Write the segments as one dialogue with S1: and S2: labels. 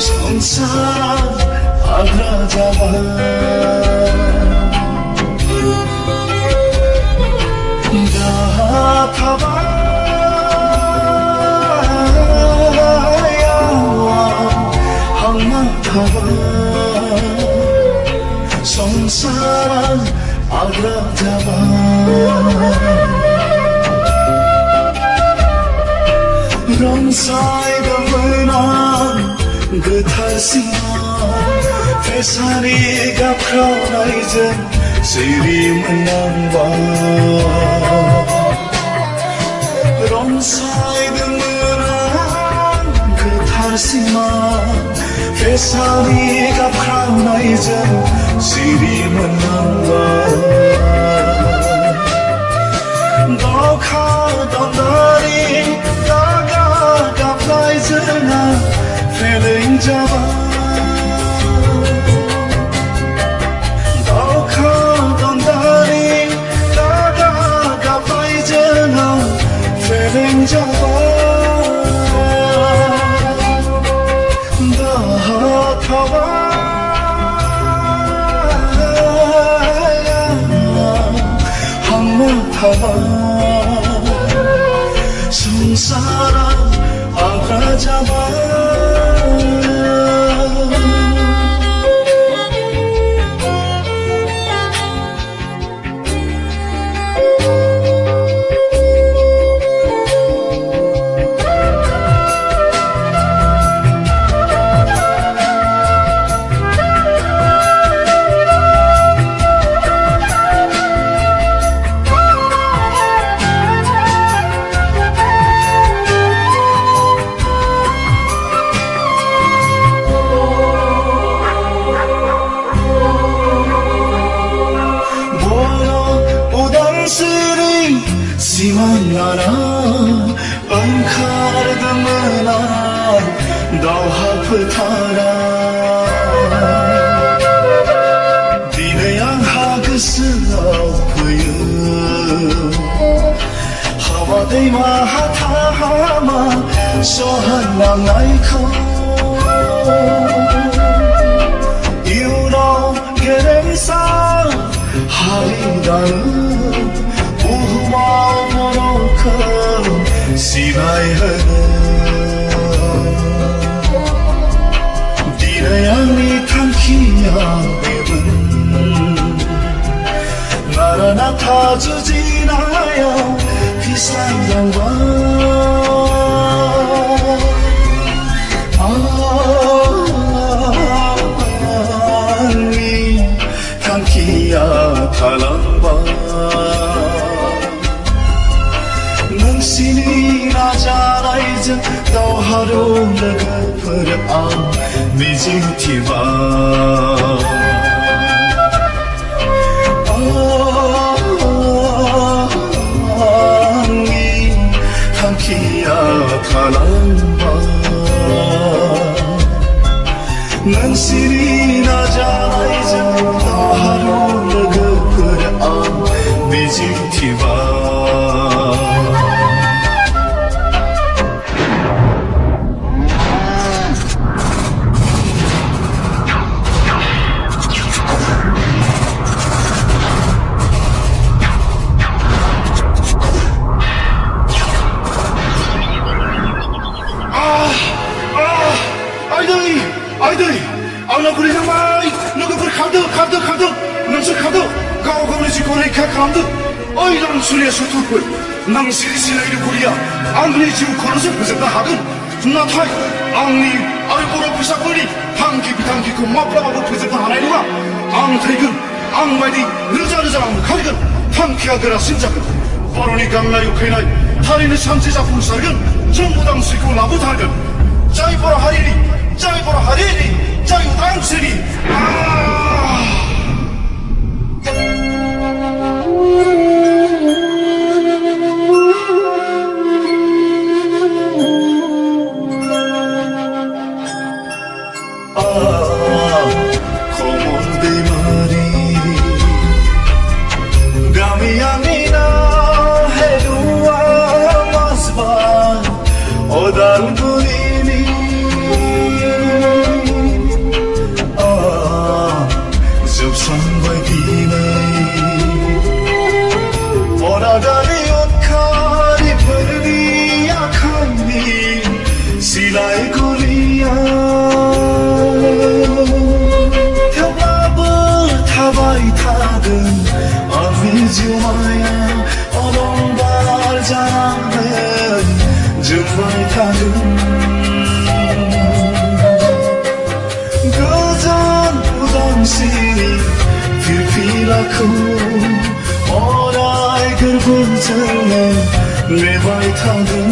S1: संसार आग्रा जावा थाबा 항만 थाबा संसार Agra Java 롱사이드문한 그탈시마 회사리가 프라이즌 시리문 남과 롱사이드문한 그탈시마 회사리가 프라이즌 시리문 남과 너 가던 날이 나가 프라이즈나 feeling java 너 가던 날이 나가 프라이즈나 feeling java 더 타와 항문 타와 संसार Agra Java simanlara bankardım daha pıtara dileyen hakkısı avkıyı hava değme hatama soğanlan aykı 이유로 게рем사 하리다는 시나이하는 디라양이 탐키야 배분 나라 나타주지 나요 비싼 영광 아니 탐키야 탈랑바 Seni rajaraydı Doğharımda gıpır an Bizimti var Angi Tankiya kalan var Seni rajaraydı Doğharımda gıpır an Bizimti var थांबाय लोगोफोर खारदो नोंसोर खारदो गाव गावनि जिउखौ रैखा खालामदो ओइ रांसुरिया सुथुरफोर नों सिरि सिरि लुबैया आंनि जिउखौल'सो फोजोबनो हागोन नाथाय आंनि आरो बर' फिसाफोरनि थांखि बिथांखिखौ माब्लाबाबो फोजोबनो हानाय नङा आं थैगोन आं बायदि रोजा रोजा ओंखारगोन थांखिया गोरासिन जागोन बर'नि गांनाय उखैनाय थारैनो सानसे जाफुंसारगोन जों उदांस्रिखौ लाबोथारगोन जय बर' हारिनि जय उदांस्रिनि Como de Mari Gamiamina Helua Masba Odar Bunini Zub Sambay Dinay Oradani Otkari Perdi Akhani Silai Korea थाबाय थागोन आंनि जिउमाया अलंबार जानानै जोंबाय थागोन गोजान उदांस्रिनि फिरफिलाखौ अराय गोरबोजोंनो नेबाय थागोन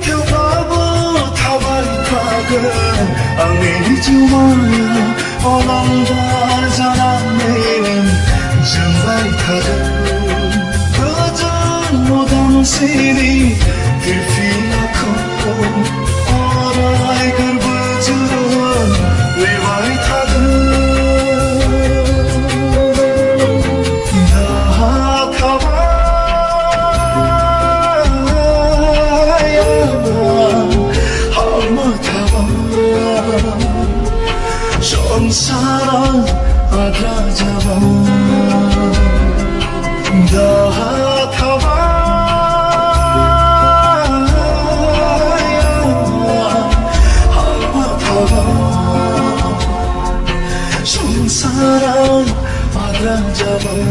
S1: थेवब्लाबो थाबाय थागोन आंनि जिउमाया अलंबार जानानै जोंबाय थागोन गोजान उदांस्रिनि फिरफिलाखौ अराय गोरबोजों नेबाय थागोन दाहा थाबाय हामा थाबाय संसाराव आद्रा जाबाय दाहा थाबाय हामा थाबाय संसाराव आद्रा जाबाय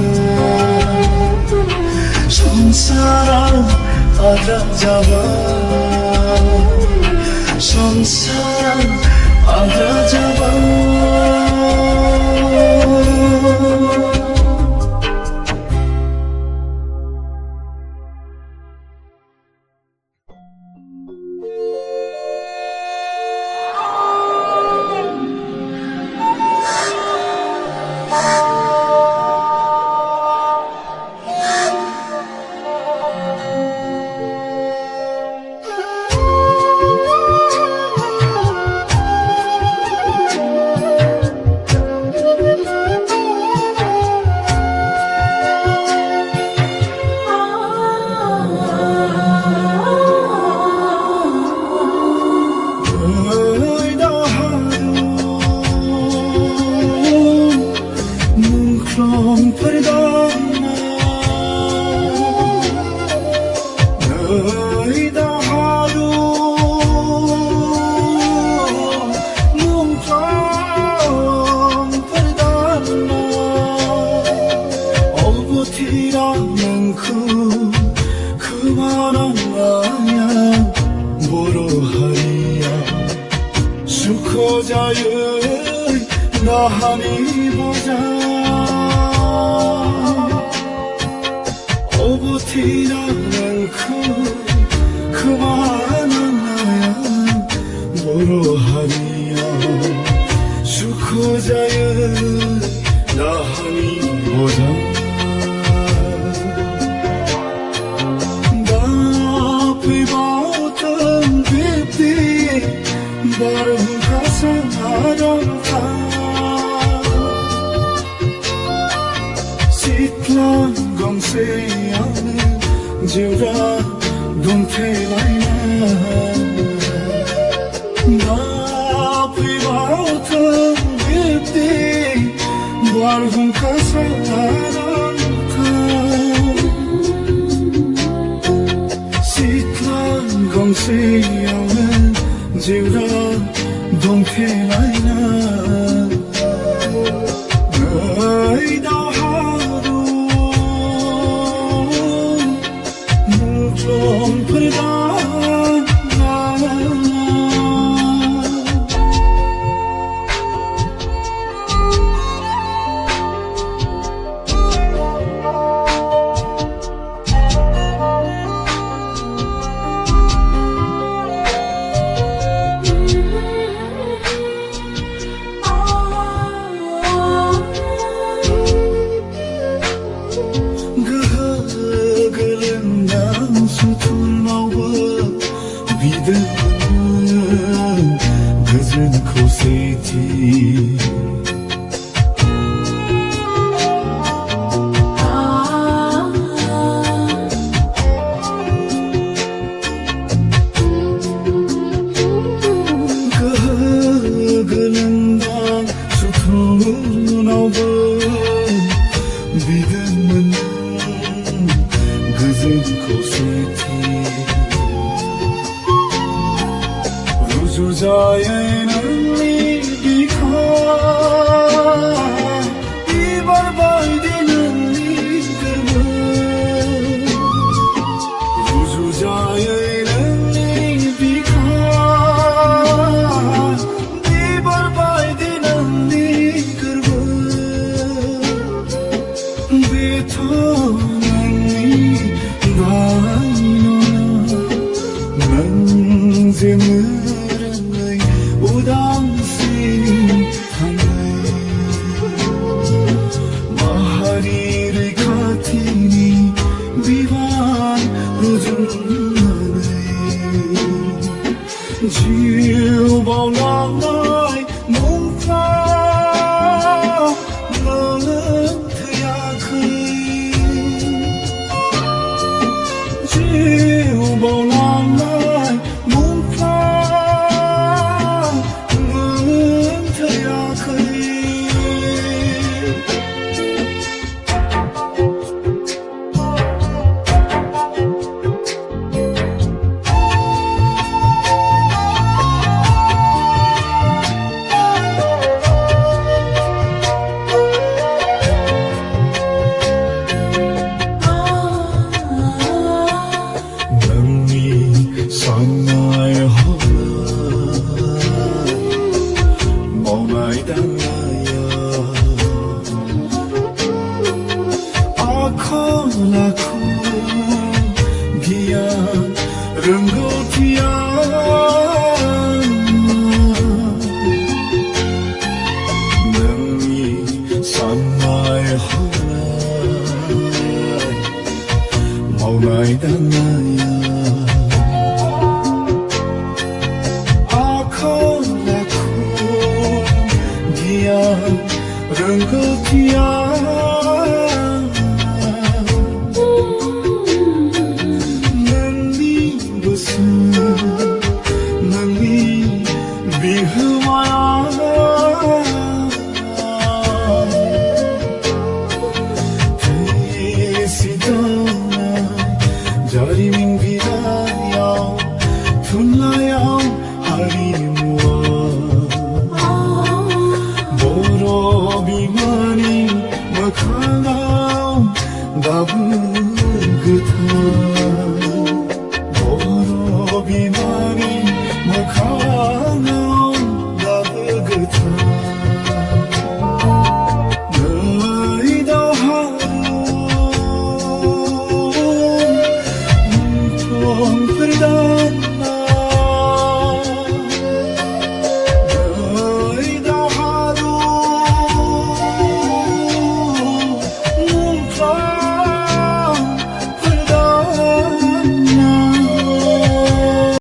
S1: संसाराव आद्रा जाबाय संसाराव आद्रा जाबाय 나하니 보자 어부티라는 그만한 나야 뭐로 하리야 수코자여 나하니 보자 나 비바오던 빗디 바로 가서 나ronta Sitlan gongseya는 지우라 동태라이나 나 비바오던 빗디 바로 가서 나ronta Sitlan gongseya는 지우라 thế lại na người đau hadu mung trong perda Gözün koseti Gönlünden sütun aldın Bidemin gözün koseti Rujujayenli bikar Ibar baydinli kırmı Rujujayenli bikar Ibar baydinli kırmı Betonli daino Menzemir udang sini hangai Maharir katini bivan rujunai Jiu baulangai mungka mengayakai Jiu baulangai mungka Sangai halai Maunai dangaya Akalaku Gian Renggotian Nengi sangai halai Maunai dangaya Renggotian Nani besar Nani bihumaya Tesidana Jari minggirayau Tunlayau harimua Bimani makanam dabur getah Boro bimani